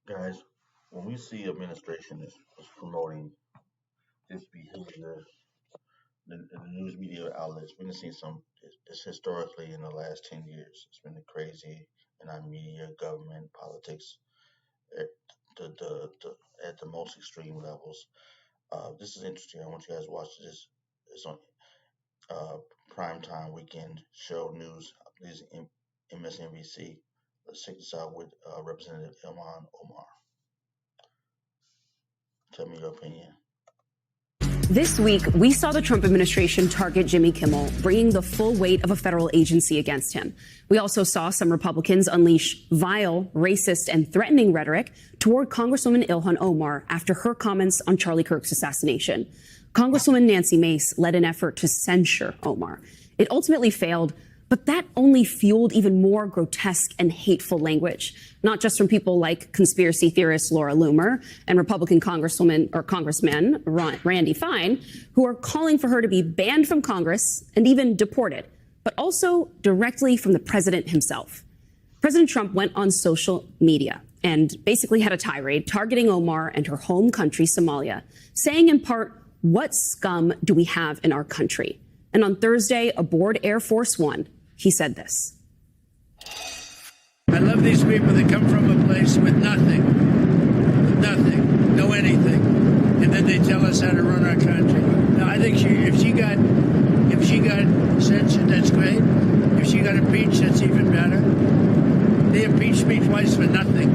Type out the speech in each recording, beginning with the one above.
Guys, when we see administration is promoting this behavior in the news media outlets, we've been seeing it's historically in the last 10 years. It's been crazy in our media, government, politics, at at the most extreme levels. This is interesting. I want you guys to watch this. It's on uh, primetime weekend show news. I believe it's MSNBC. Let's check this out with Representative Ilhan Omar. Tell me your opinion. This week, we saw the Trump administration target Jimmy Kimmel, bringing the full weight of a federal agency against him. We also saw some Republicans unleash vile, racist, and threatening rhetoric toward Congresswoman Ilhan Omar after her comments on Charlie Kirk's assassination. Congresswoman Nancy Mace led an effort to censure Omar. It ultimately failed, but that only fueled even more grotesque and hateful language, not just from people like conspiracy theorist Laura Loomer and Republican Congresswoman or Congressman Randy Fine, who are calling for her to be banned from Congress and even deported, but also directly from the president himself. President Trump went on social media and basically had a tirade targeting Omar and her home country, Somalia, saying in part, "What scum do we have in our country?" And on Thursday, aboard Air Force One, he said this. I love these people that come from a place with nothing, no anything, and then they tell us how to run our country. Now, I think if she got censored, that's great. If she got impeached, that's even better. They impeached me twice for nothing,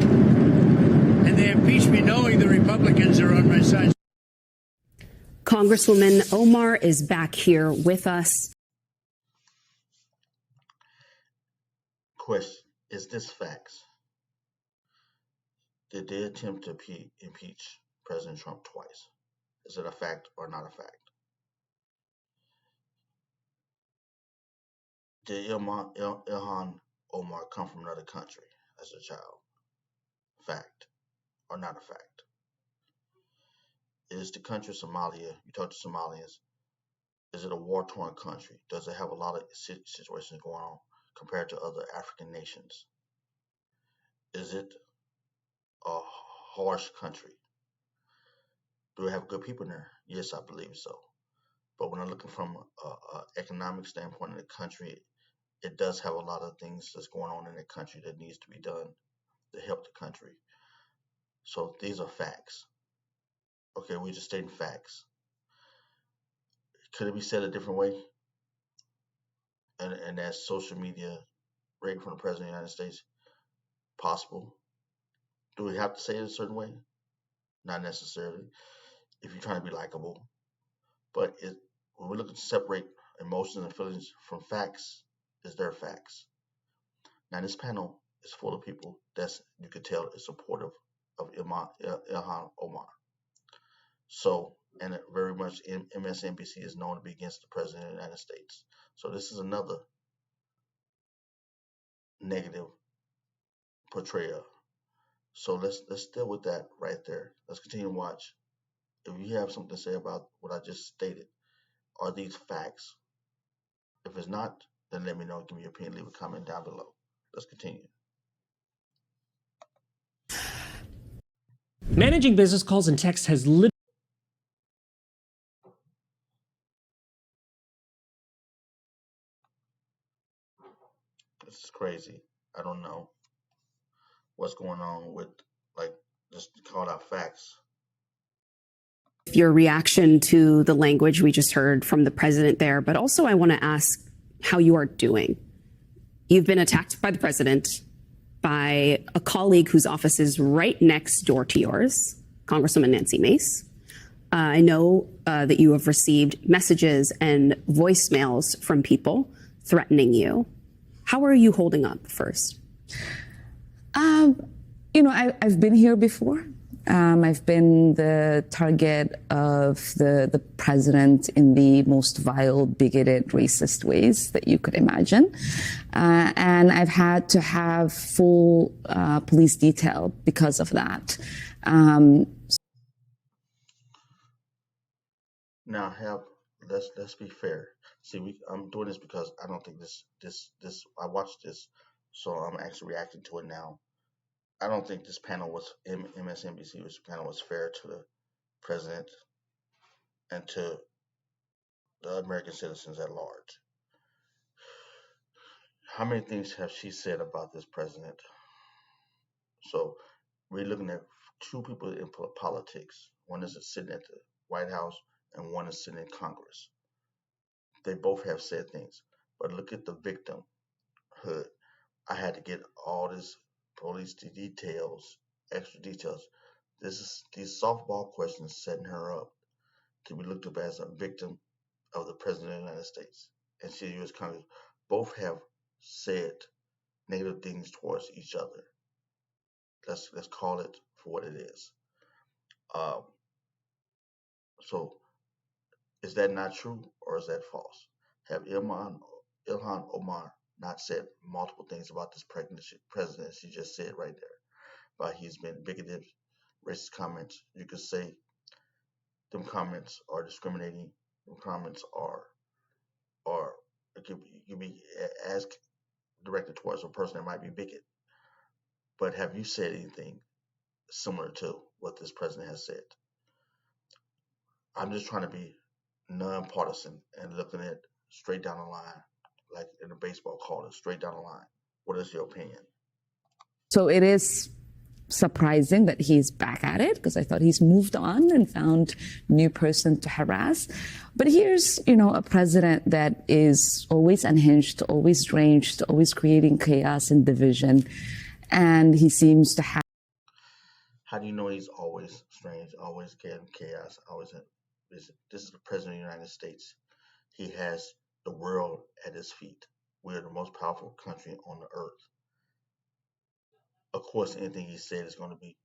and they impeached me knowing the Republicans are on my side. Congresswoman Omar is back here with us. Question: is this facts? Did they attempt to impeach President Trump twice? Is it a fact or not a fact? Did Ilhan Omar come from another country as a child? Fact or not a fact? Is the country Somalia, you talk to Somalians, is it a war-torn country? Does it have a lot of situations going on compared to other African nations? Is it a harsh country? Do we have good people in there? Yes, I believe so. But when I'm looking from an economic standpoint in the country, it does have a lot of things that's going on in the country that needs to be done to help the country. So these are facts. Okay, we're just stating facts. Could it be said a different way? And that's social media right from the President of the United States? Possible. Do we have to say it a certain way? Not necessarily. If you're trying to be likable. But when we're looking to separate emotions and feelings from facts, is there facts? Now this panel is full of people that's you could tell is supportive of Ilhan Omar. So, and very much MSNBC is known to be against the President of the United States. So this is another negative portrayal. So let's deal with that right there. Let's continue to watch. If you have something to say about what I just stated, are these facts? If it's not, then let me know. Give me your opinion. Leave a comment down below. Let's continue. Managing business calls and texts has This is crazy. I don't know what's going on with, like, just call out facts. Your reaction to the language we just heard from the president there, but also I want to ask how you are doing. You've been attacked by the president, by a colleague whose office is right next door to yours, Congresswoman Nancy Mace. I know that you have received messages and voicemails from people threatening you. How are you holding up first? I've been here before. I've been the target of the president in the most vile, bigoted, racist ways that you could imagine. And I've had to have full police detail because of that. Now, let's be fair. See, I'm doing this because I don't think this I watched this, so I'm actually reacting to it now. I don't think this panel was MSNBC. This panel was fair to the president and to the American citizens at large. How many things have she said about this president? So we're looking at two people in politics. One is sitting at the White House, and one is sitting in Congress. They both have said things, but look at the victimhood. I had to get all this police details, extra details. This is these softball questions setting her up to be looked up as a victim of the President of the United States and see the U.S. Congress. Both have said negative things towards each other. Let's call it for what it is. Um, so is that not true or is that false? Have Ilhan Omar not said multiple things about this president? She just said right there about he's been bigoted, racist comments. You could say them comments are discriminating. Them comments are it could be asked directed towards a person that might be bigot. But have you said anything similar to what this president has said? I'm just trying to be nonpartisan and looking at straight down the line, like in a baseball call it straight down the line. What is your opinion? So it is surprising that he's back at it, because I thought he's moved on and found new person to harass. But here's, a president that is always unhinged, always deranged, always creating chaos and division. And he seems to have. How do you know he's always strange, always getting chaos, always this is the president of the United States. He has the world at his feet. We're the most powerful country on the earth. Of course, anything he said is going to be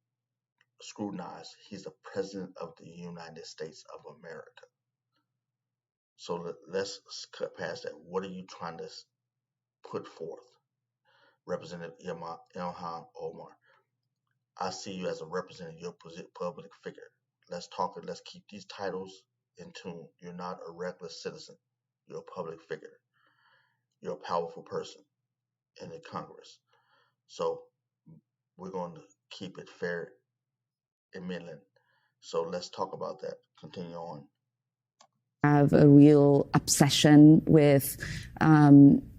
scrutinized. He's the president of the United States of America. So let's cut past that. What are you trying to put forth, Representative Ilhan Omar? I see you as a representative, you're a public figure. Let's talk and let's keep these titles in tune. You're not a reckless citizen. You're a public figure. You're a powerful person in the Congress. So we're going to keep it fair in Midland. So let's talk about that. Continue on. Have a real obsession with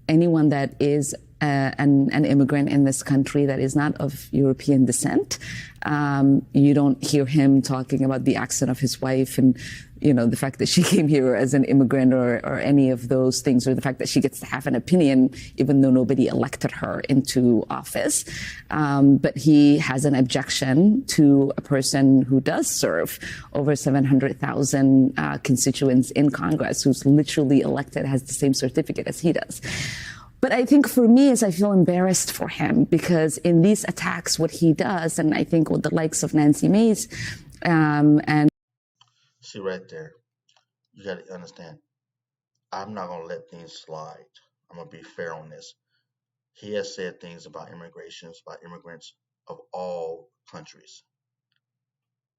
anyone that is an immigrant in this country that is not of European descent. You don't hear him talking about the accent of his wife and, the fact that she came here as an immigrant or any of those things, or the fact that she gets to have an opinion even though nobody elected her into office. But he has an objection to a person who does serve over 700,000 constituents in Congress, who's literally elected, has the same certificate as he does. But I think for me is I feel embarrassed for him, because in these attacks, what he does, and I think with the likes of Nancy Mace and. See right there, you got to understand, I'm not going to let things slide. I'm going to be fair on this. He has said things about immigrations, about immigrants of all countries.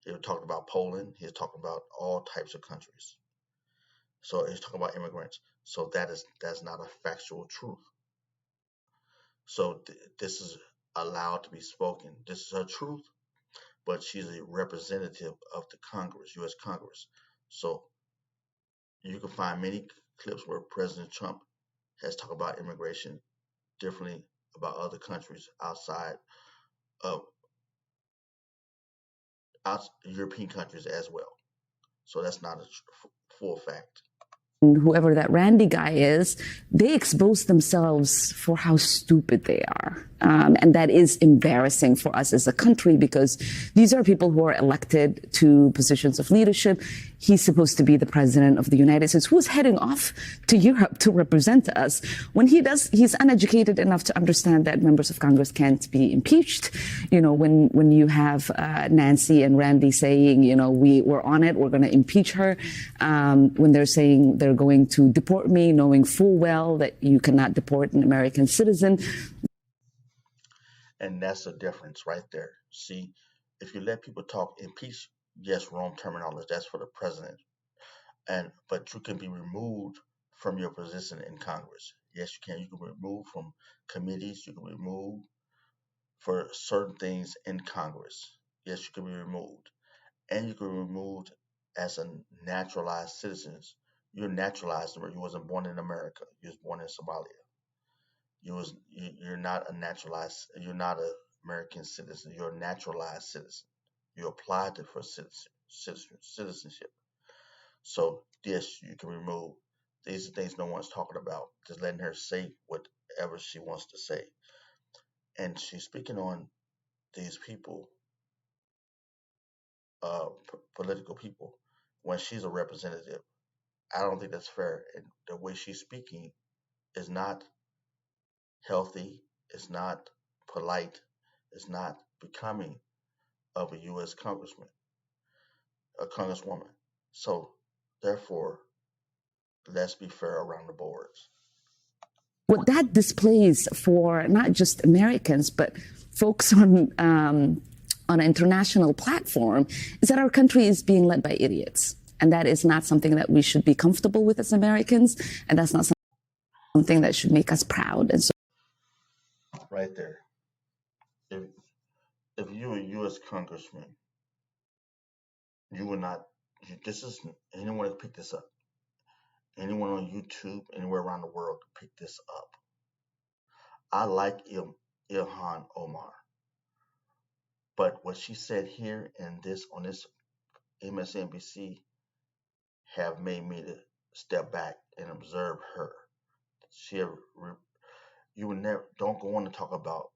He talked about Poland. He's talking about all types of countries. So he's talking about immigrants. So that's not a factual truth. So this is allowed to be spoken. This is her truth, but she's a representative of the Congress, U.S. Congress. So you can find many clips where President Trump has talked about immigration differently about other countries outside of European countries as well. So that's not a full fact. Whoever that Randy guy is, they expose themselves for how stupid they are. And that is embarrassing for us as a country, because these are people who are elected to positions of leadership. He's supposed to be the president of the United States, who's heading off to Europe to represent us. When he does, he's uneducated enough to understand that members of Congress can't be impeached. When you have Nancy and Randy saying, we're on it, we're going to impeach her. When they're saying they're going to deport me, knowing full well that you cannot deport an American citizen. And that's the difference right there. See, if you let people talk, impeach, yes, wrong terminology, that's for the president. But you can be removed from your position in Congress. Yes, you can. You can be removed from committees. You can be removed for certain things in Congress. Yes, you can be removed. And you can be removed as a naturalized citizen. You're naturalized. You wasn't born in America. You was born in Somalia. You're not a naturalized. You're not an American citizen. You're a naturalized citizen. You applied for citizenship. So yes, you can remove. These are things no one's talking about. Just letting her say whatever she wants to say, and she's speaking on these people, political people, when she's a representative. I don't think that's fair, and the way she's speaking is not healthy. It's not polite. It's not becoming of a U.S. congressman, a congresswoman. So therefore, let's be fair around the boards. What that displays for not just Americans, but folks on an international platform is that our country is being led by idiots. And that is not something that we should be comfortable with as Americans. And that's not something that should make us proud. And so, right there. If if you're a U.S. congressman, you will not. This is anyone can pick this up. Anyone on YouTube, anywhere around the world, can pick this up. I like Ilhan Omar, but what she said here and this on this MSNBC have made me to step back and observe her. She have, you would never don't go on to talk about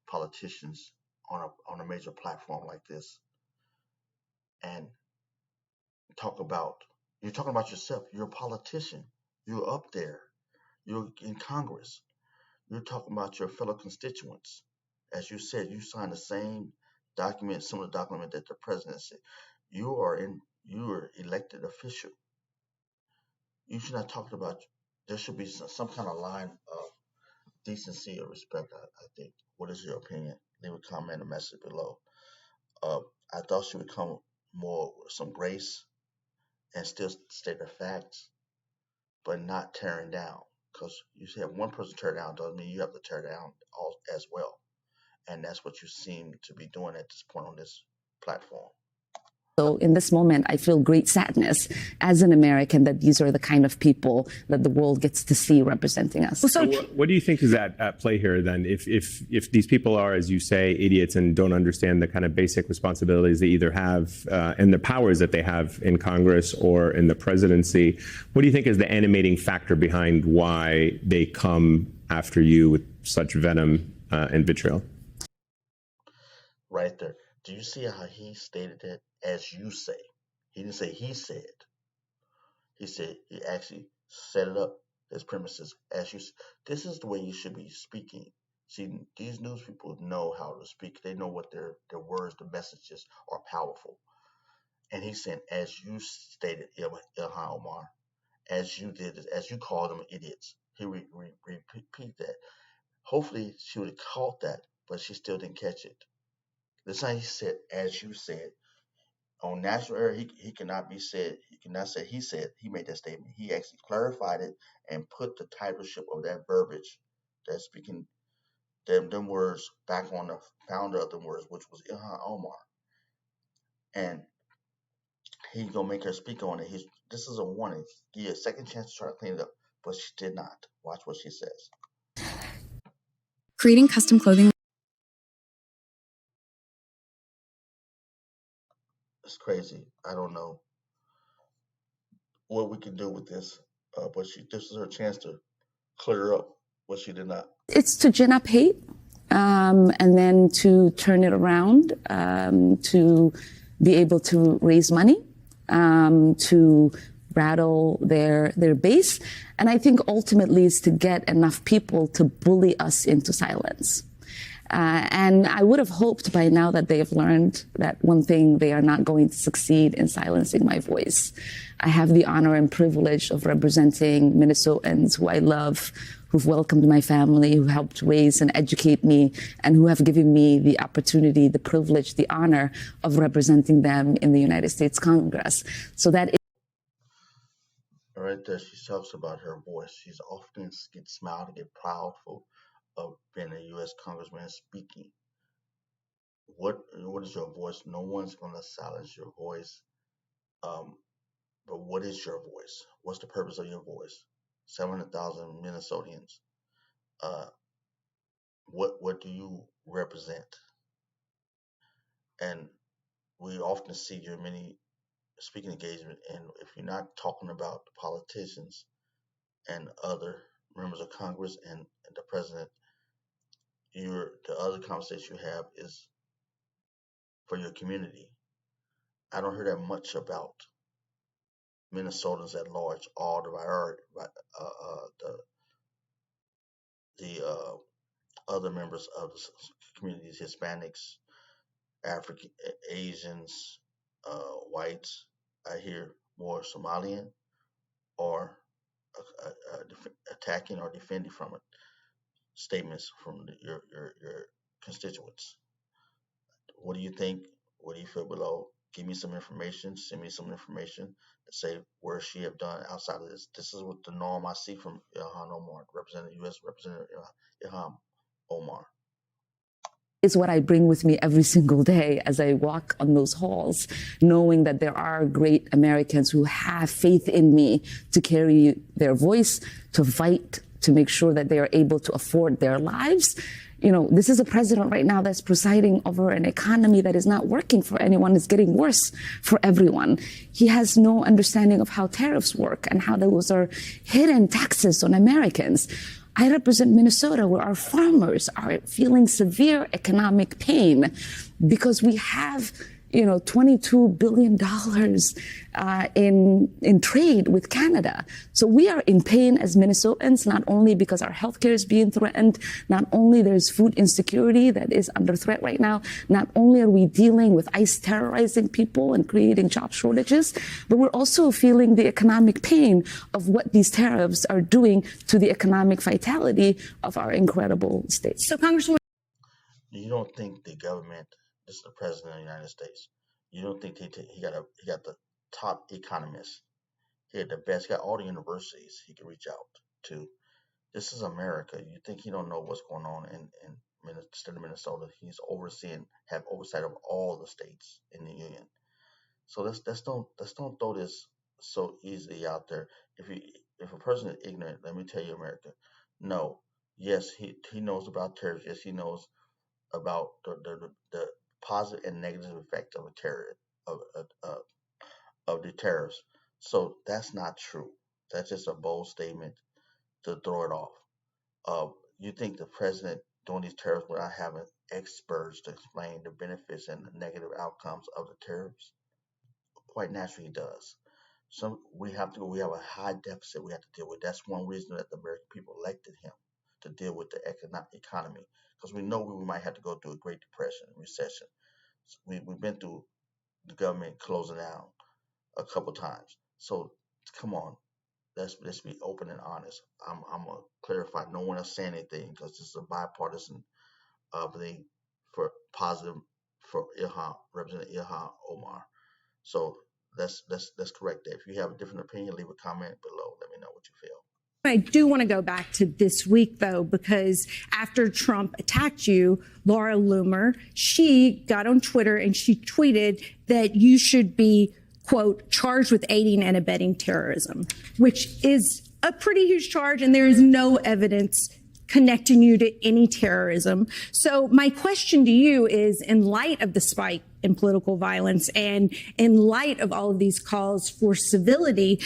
politicians on a major platform like this and talk about you're talking about yourself. You're a politician. You're up there. You're in Congress. You're talking about your fellow constituents. As you said, you signed the same document, similar document that the president said. You are elected official. You should not talk about. There should be some kind of line of decency or respect. I think. What is your opinion? Leave a comment or message below. Uh, I thought she would come more with some grace and still state the facts, but not tearing down. Because you have one person tear down doesn't mean you have to tear down all as well. And that's what you seem to be doing at this point on this platform. so in this moment, I feel great sadness as an American that these are the kind of people that the world gets to see representing us. So what do you think is at play here then? If these people are, as you say, idiots and don't understand the kind of basic responsibilities they either have and the powers that they have in Congress or in the presidency, what do you think is the animating factor behind why they come after you with such venom and vitriol? Right there. Do you see how he stated it? As you say. He didn't say he said. He said he actually set it up, his premises, as you. This is the way you should be speaking. See, these news people know how to speak. They know what their words, the messages are powerful. And he said, as you stated, Ilhan Omar, as you did, as you called them idiots. He repeat that. Hopefully, she would have caught that, but she still didn't catch it. This time he said, as you said. On national air, he cannot be said. He cannot say he said. He made that statement. He actually clarified it and put the titleship of that verbiage, that speaking them words back on the founder of the words, which was Ilhan Omar. And he's gonna make her speak on it. This is a warning. Give you a second chance to try to clean it up, but she did not. Watch what she says. Creating custom clothing. It's crazy. I don't know what we can do with this, but this is her chance to clear up what she did not. It's to gin up hate and then to turn it around, to be able to raise money, to rattle their base. And I think ultimately is to get enough people to bully us into silence. And I would have hoped by now that they have learned that one thing, they are not going to succeed in silencing my voice. I have the honor and privilege of representing Minnesotans who I love, who've welcomed my family, who helped raise and educate me, and who have given me the opportunity, the privilege, the honor of representing them in the United States Congress. So that is right there, she talks about her voice. She's often get smiled, get proudful of being a U.S. congressman speaking? What is your voice? No one's going to silence your voice. Um, but what is your voice? What's the purpose of your voice? 700,000 Minnesotans. Uh, what do you represent? And we often see you in many speaking engagement, and if you're not talking about the politicians and other members of Congress and the president, the other conversation you have is for your community. I don't hear that much about Minnesotans at large, all the other members of the communities, Hispanics, African, Asians, whites. I hear more Somalian or attacking or defending from it statements from your constituents. What do you think? What do you feel below? Give me some information. Send me some information and say where she have done outside of this. This is what the norm I see from Ilhan Omar, Representative U.S. Representative Ilhan Omar. Is what I bring with me every single day as I walk on those halls, knowing that there are great Americans who have faith in me to carry their voice, to fight, to make sure that they are able to afford their lives. You know, this is a president right now that's presiding over an economy that is not working for anyone. It's getting worse for everyone. He has no understanding of how tariffs work and how those are hidden taxes on Americans. I represent Minnesota, where our farmers are feeling severe economic pain because we have, $22 billion in trade with Canada. So we are in pain as Minnesotans, not only because our healthcare is being threatened, not only there's food insecurity that is under threat right now, not only are we dealing with ICE terrorizing people and creating job shortages, but we're also feeling the economic pain of what these tariffs are doing to the economic vitality of our incredible state. So, Congresswoman, You don't think the government, this is the president of the United States, you don't think he got the top economists, he had the best, he got all the universities he could reach out to. This is America. You think he don't know what's going on in the state of Minnesota? He's have oversight of all the states in the union. So let's don't throw this so easily out there. If a person is ignorant, let me tell you, America. No, yes, he knows about tariffs. Yes, he knows about the positive and negative effect of of of, of the tariffs. So that's not true. That's just a bold statement to throw it off. Uh, you think the president doing these tariffs without having experts to explain the benefits and the negative outcomes of the tariffs? Quite naturally, he does. So we have a high deficit we have to deal with. That's one reason that the American people elected him to deal with the economy, because we know we might have to go through a Great Depression, recession. So we've been through the government closing down a couple times. So come on, let's be open and honest. I'm gonna clarify. No one else saying anything because this is a bipartisan thing for positive for Representative Ilhan Omar. So let's correct that. If you have a different opinion, leave a comment below. Let me know what you feel. I do want to go back to this week, though, because after Trump attacked you, Laura Loomer, she got on Twitter and she tweeted that you should be, quote, charged with aiding and abetting terrorism, which is a pretty huge charge, and there is no evidence connecting you to any terrorism. So my question to you is, in light of the spike in political violence and in light of all of these calls for civility,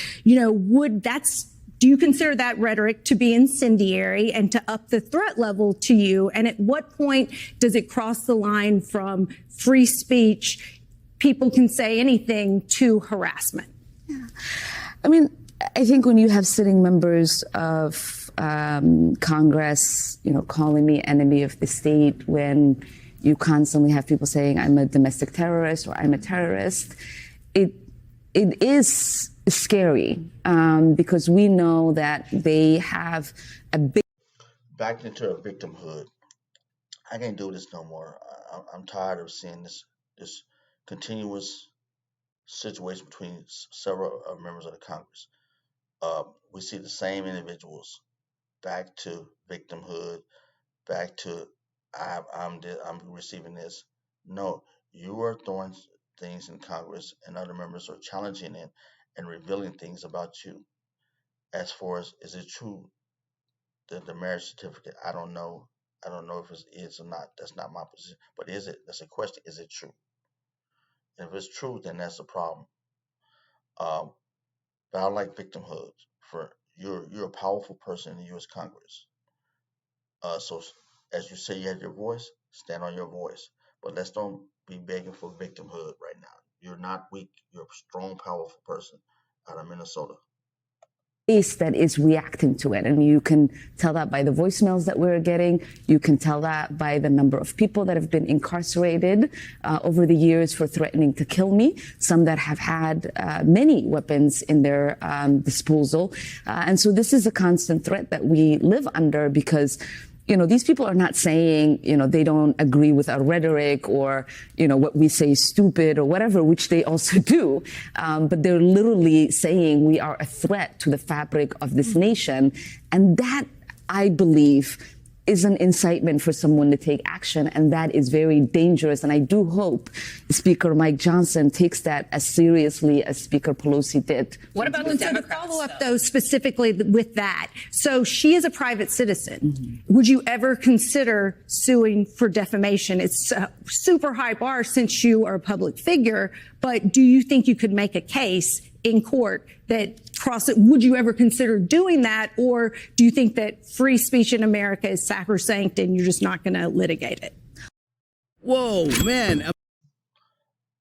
do you consider that rhetoric to be incendiary and to up the threat level to you? And at what point does it cross the line from free speech, people can say anything, to harassment? Yeah. I mean, I think when you have sitting members of Congress, calling me enemy of the state, when you constantly have people saying I'm a domestic terrorist or I'm a terrorist, it is scary because we know that they have a big... Back into a victimhood. I can't do this no more. I'm tired of seeing this continuous situation between several members of the Congress. We see the same individuals back to victimhood, back to I'm receiving this. No, you are throwing things in Congress, and other members are challenging it and revealing things about you. As far as is it true the marriage certificate? I don't know. I don't know if it is or not. That's not my position. But is it? That's a question. Is it true? And if it's true, then that's a problem. Um, but I like victimhood. For you're a powerful person in the U.S. Congress. So as you say, you have your voice. Stand on your voice. But let's don't be begging for victimhood right now. You're not weak. You're a strong, powerful person out of Minnesota. That is reacting to it. And you can tell that by the voicemails that we're getting. You can tell that by the number of people that have been incarcerated over the years for threatening to kill me, some that have had many weapons in their disposal. And so this is a constant threat that we live under because these people are not saying, they don't agree with our rhetoric or, what we say is stupid or whatever, which they also do. But they're literally saying we are a threat to the fabric of this nation. And that, I believe, is an incitement for someone to take action, and that is very dangerous. And I do hope Speaker Mike Johnson takes that as seriously as Speaker Pelosi did. What about the Democrats? To follow up, though, specifically with that, so she is a private citizen. Mm-hmm. Would you ever consider suing for defamation? It's a super high bar since you are a public figure, but do you think you could make a case in court that would you ever consider doing that? Or do you think that free speech in America is sacrosanct and you're just not going to litigate it? Whoa, man.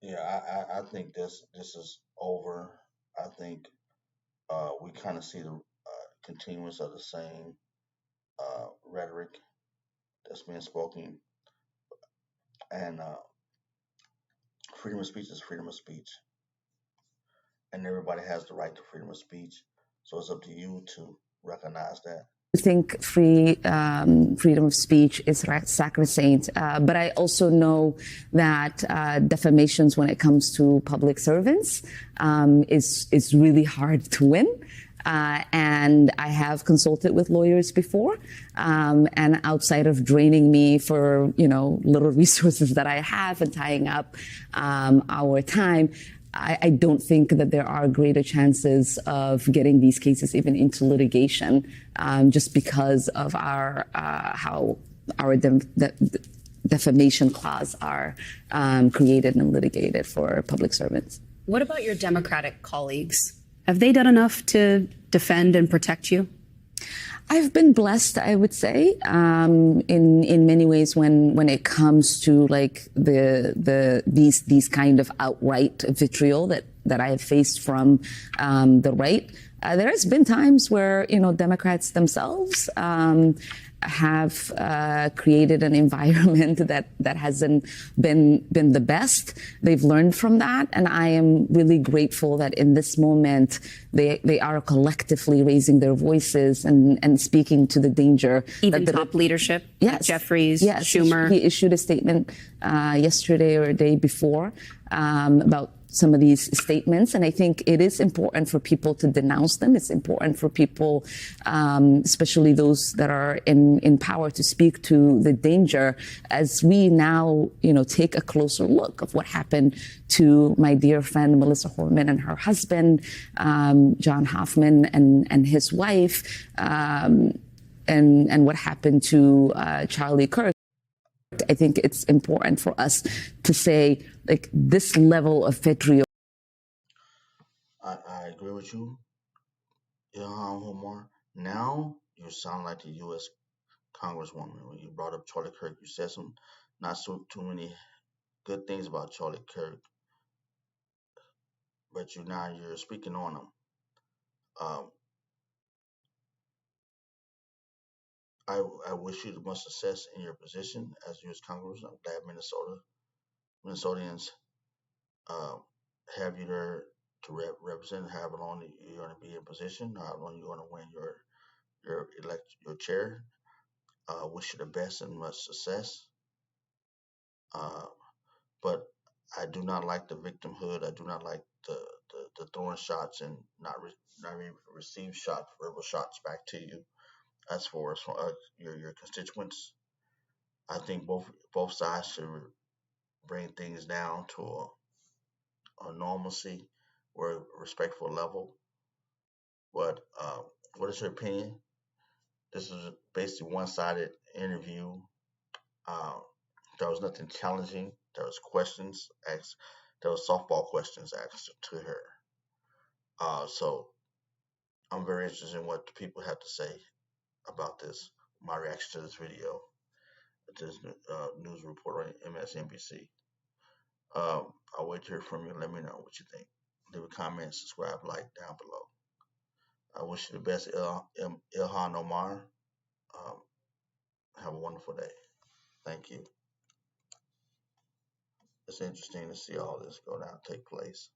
Yeah, I think this is over. I think we kind of see the continuance of the same rhetoric that's being spoken. And freedom of speech is freedom of speech. And everybody has the right to freedom of speech. So it's up to you to recognize that. I think freedom of speech is sacrosanct, but I also know that defamations when it comes to public servants is really hard to win. And I have consulted with lawyers before, and outside of draining me for little resources that I have and tying up our time, I don't think that there are greater chances of getting these cases even into litigation, just because of how our defamation clause are created and litigated for public servants. What about your Democratic colleagues? Have they done enough to defend and protect you? I've been blessed, I would say, in many ways when it comes to like these kind of outright vitriol that I have faced from the right. There has been times where Democrats themselves have created an environment that hasn't been the best. They've learned from that, and I am really grateful that in this moment they are collectively raising their voices and speaking to the danger. Even top leadership, yes, Jeffries, yes, Schumer. He issued a statement yesterday or a day before about some of these statements. And I think it is important for people to denounce them. It's important for people, especially those that are in power, to speak to the danger as we now, take a closer look of what happened to my dear friend, Melissa Horman, and her husband, John Hoffman, and his wife, and what happened to Charlie Kirk. I think it's important for us to say, like, this level of vitriol. I agree with you, Ilhan Omar. Now you sound like the U.S. Congresswoman. When you brought up Charlie Kirk, you said some not so too many good things about Charlie Kirk, but you're speaking on him. I wish you the most success in your position as U.S. Congressman. I'm glad Minnesotans have you there to represent however long you're going to be in position, how long you're going to win your chair. Wish you the best and much success. But I do not like the victimhood. I do not like the throwing shots and not receive verbal shots back to you as far as your constituents. I think both sides should bring things down to a normalcy or a respectful level. But what is your opinion? This is basically one-sided interview. Uh, there was nothing challenging. There was questions asked. There was softball questions asked to her. So I'm very interested in what the people have to say about this. My reaction to this video, this news report on MSNBC. I'll wait to hear from you. Let me know what you think. Leave a comment, subscribe, like down below. I wish you the best, Ilhan Omar. Have a wonderful day. Thank you. It's interesting to see all this go down, take place.